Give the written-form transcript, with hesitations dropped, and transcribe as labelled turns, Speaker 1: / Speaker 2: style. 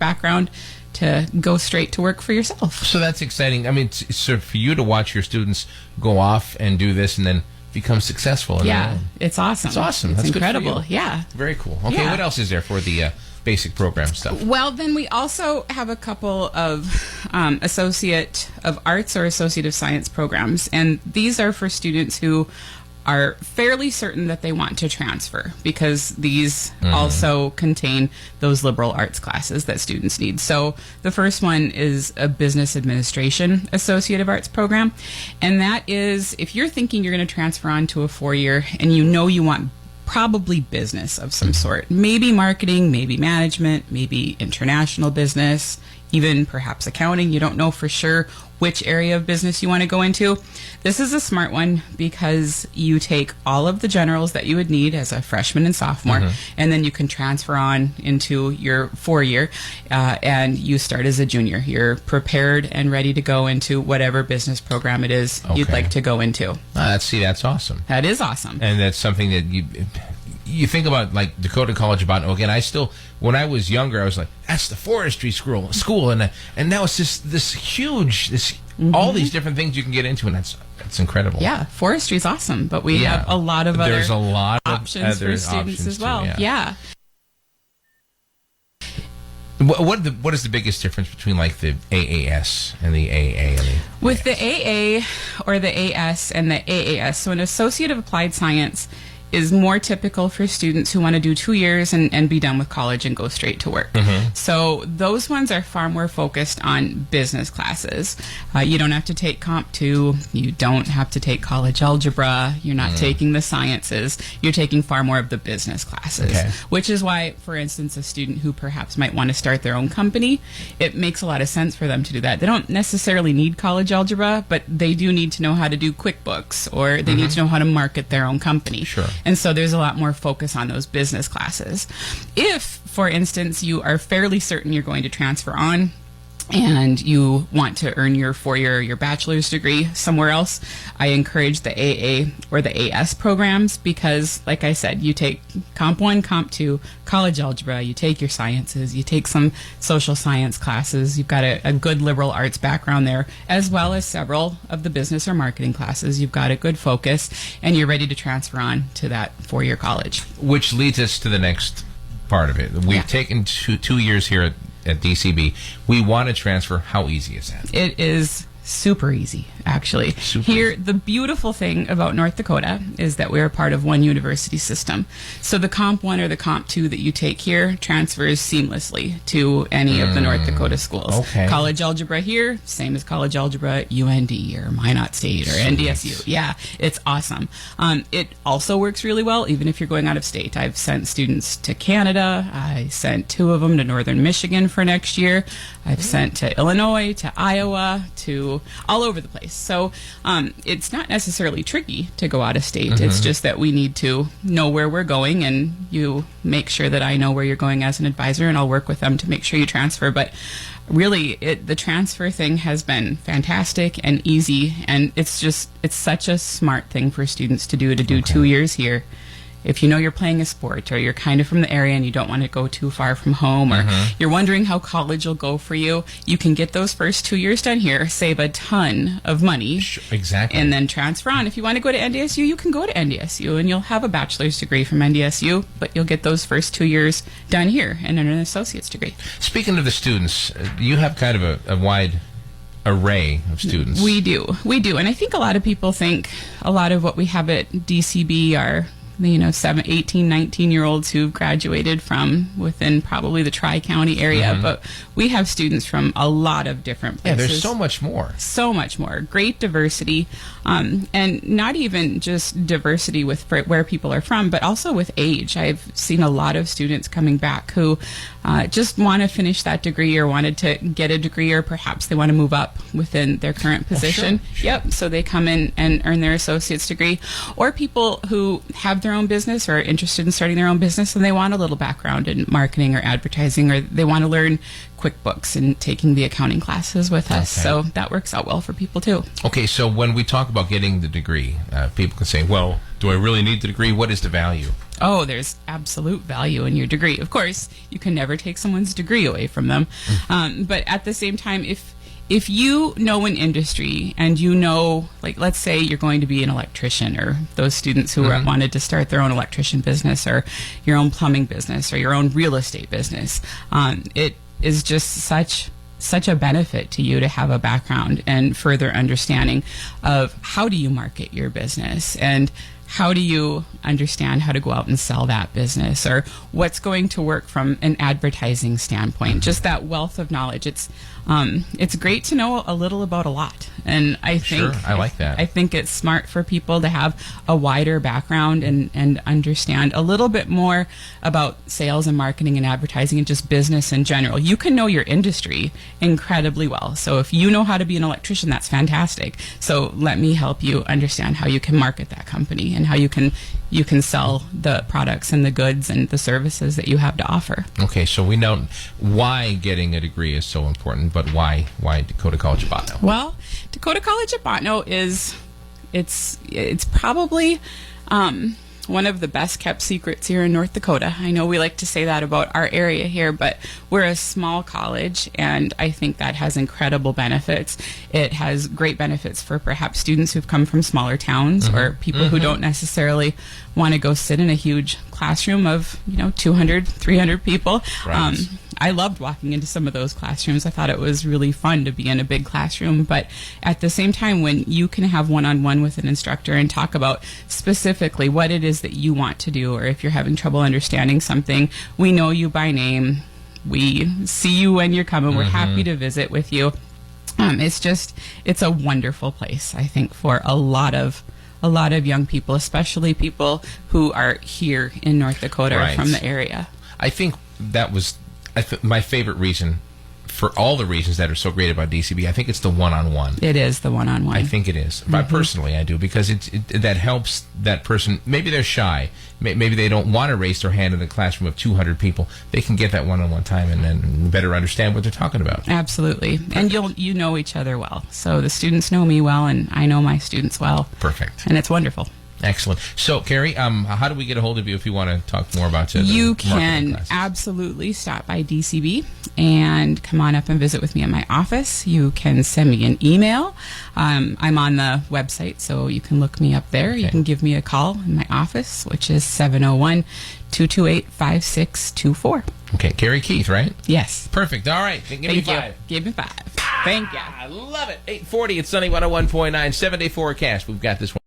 Speaker 1: background to go straight to work for yourself.
Speaker 2: So that's exciting. I mean, so for you to watch your students go off and do this and then become successful.
Speaker 1: Yeah, it's awesome.
Speaker 2: It's awesome.
Speaker 1: It's
Speaker 2: That's
Speaker 1: incredible.
Speaker 2: Good for you.
Speaker 1: Yeah.
Speaker 2: Very cool. Okay,
Speaker 1: Yeah.
Speaker 2: what else is there for the basic program stuff?
Speaker 1: Well, then we also have a couple of Associate of Arts or Associate of Science programs, and these are for students who are fairly certain that they want to transfer, because these also contain those liberal arts classes that students need. So the first one is a Business Administration Associate of Arts program, and that is if you're thinking you're going to transfer on to a 4-year and you know you want probably business of some sort, maybe marketing, maybe management, maybe international business, even perhaps accounting. You don't know for sure which area of business you want to go into. This is a smart one because you take all of the generals that you would need as a freshman and sophomore, and then you can transfer on into your 4-year, and you start as a junior. You're prepared and ready to go into whatever business program it is you'd like to go into.
Speaker 2: That's awesome.
Speaker 1: That is awesome.
Speaker 2: And that's something that you think about, like Dakota College of Botany. Again, when I was younger, I was like, that's the forestry school, and now it's just this huge, all these different things you can get into, and that's incredible.
Speaker 1: Yeah, forestry is awesome, but we have a lot of other options for students as well.
Speaker 2: Too,
Speaker 1: yeah.
Speaker 2: What is the biggest difference between like the AAS and the AA?
Speaker 1: With the AA or the AS and the AAS, so an Associate of Applied Science is more typical for students who want to do 2 years and be done with college and go straight to work. So those ones are far more focused on business classes. You don't have to take Comp 2. You don't have to take college algebra. You're not taking the sciences. You're taking far more of the business classes, which is why, for instance, a student who perhaps might want to start their own company, it makes a lot of sense for them to do that. They don't necessarily need college algebra, but they do need to know how to do QuickBooks, or they need to know how to market their own company.
Speaker 2: Sure.
Speaker 1: And so there's a lot more focus on those business classes. If, for instance, you are fairly certain you're going to transfer on and you want to earn your 4-year or your bachelor's degree somewhere else, I encourage the AA or the AS programs because, like I said, you take Comp 1, Comp 2, college algebra, you take your sciences, you take some social science classes, you've got a good liberal arts background there, as well as several of the business or marketing classes. You've got a good focus, and you're ready to transfer on to that 4-year college.
Speaker 2: Which leads us to the next part of it. We've taken 2 years here at DCB. We want to transfer. How easy is that?
Speaker 1: It is super easy, actually. Here, the beautiful thing about North Dakota is that we're a part of one university system. So the Comp 1 or the Comp 2 that you take here transfers seamlessly to any of the North Dakota schools.
Speaker 2: Okay.
Speaker 1: College algebra here, same as college algebra at UND or Minot State or NDSU. Yeah, it's awesome. It also works really well even if you're going out of state. I've sent students to Canada. I sent 2 of them to Northern Michigan for next year. I've sent to Illinois, to Iowa, to all over the place. So it's not necessarily tricky to go out of state. It's just that we need to know where we're going, and you make sure that I know where you're going as an advisor, and I'll work with them to make sure you transfer. But really, the transfer thing has been fantastic and easy, and it's such a smart thing for students to do 2 years here. If you know you're playing a sport, or you're kind of from the area and you don't want to go too far from home, or you're wondering how college will go for you, you can get those first 2 years done here, save a ton of money.
Speaker 2: Exactly.
Speaker 1: And then transfer on. If you want to go to NDSU, you can go to NDSU, and you'll have a bachelor's degree from NDSU, but you'll get those first 2 years done here and earn an associate's degree.
Speaker 2: Speaking of the students, you have kind of a wide array of students.
Speaker 1: We do. And I think a lot of people think a lot of what we have at DCB are 18, 19-year-olds who've graduated from within probably the Tri-County area, but we have students from a lot of different places.
Speaker 2: Yeah, there's so much more.
Speaker 1: So much more. Great diversity, and not even just diversity with where people are from, but also with age. I've seen a lot of students coming back who just want to finish that degree or wanted to get a degree, or perhaps they want to move up within their current position.
Speaker 2: Sure.
Speaker 1: Yep, so they come in and earn their associate's degree. Or people who have their own business or are interested in starting their own business and they want a little background in marketing or advertising, or they want to learn QuickBooks and taking the accounting classes with us. So that works out well for people too.
Speaker 2: Okay, so when we talk about getting the degree, people can say, well, do I really need the degree? What is the value
Speaker 1: Oh, there's absolute value in your degree. Of course, you can never take someone's degree away from them. But at the same time, if you know an industry and you know, like, let's say you're going to be an electrician, or those students who wanted to start their own electrician business, or your own plumbing business, or your own real estate business, it is just such a benefit to you to have a background and further understanding of how do you market your business, and how do you understand how to go out and sell that business, or what's going to work from an advertising standpoint. Just that wealth of knowledge. It's great to know a little about a lot, and I think
Speaker 2: I like that.
Speaker 1: I think it's smart for people to have a wider background and understand a little bit more about sales and marketing and advertising and just business in general. You can know your industry incredibly well. So if you know how to be an electrician, that's fantastic. So let me help you understand how you can market that company and how you can sell the products and the goods and the services that you have to offer.
Speaker 2: Okay, so we know why getting a degree is so important, but why Dakota College at Bottineau?
Speaker 1: Well, Dakota College at Bottineau it's probably one of the best kept secrets here in North Dakota. I know we like to say that about our area here, but we're a small college, and I think that has incredible benefits. It has great benefits for perhaps students who've come from smaller towns, or people who don't necessarily want to go sit in a huge classroom of 200, 300 people.
Speaker 2: Right.
Speaker 1: I loved walking into some of those classrooms. I thought it was really fun to be in a big classroom. But at the same time, when you can have one-on-one with an instructor and talk about specifically what it is that you want to do, or if you're having trouble understanding something, we know you by name. We see you when you're coming. We're happy to visit with you. It's a wonderful place, I think, for a lot of young people, especially people who are here in North Dakota or from the area.
Speaker 2: I think that was my favorite reason, for all the reasons that are so great about DCB. I think it's the one-on-one.
Speaker 1: It is the one-on-one.
Speaker 2: I think it is. But personally, I do, because that helps that person. Maybe they're shy. Maybe they don't want to raise their hand in the classroom of 200 people. They can get that one-on-one time and then better understand what they're talking about.
Speaker 1: Absolutely. And you know each other well. So the students know me well, and I know my students well.
Speaker 2: Perfect.
Speaker 1: And it's wonderful.
Speaker 2: Excellent. So, Keri, how do we get a hold of you if you want to talk more about it?
Speaker 1: You can absolutely stop by DCB and come on up and visit with me at my office. You can send me an email. I'm on the website, so you can look me up there. Okay. You can give me a call in my office, which is 701-228-5624.
Speaker 2: Okay, Keri Keith, right?
Speaker 1: Yes.
Speaker 2: Perfect. All right. Give me 5.
Speaker 1: Give me 5. Thank you.
Speaker 2: I love it. 8:40 at Sunny 101.9, 7-day forecast. We've got this one.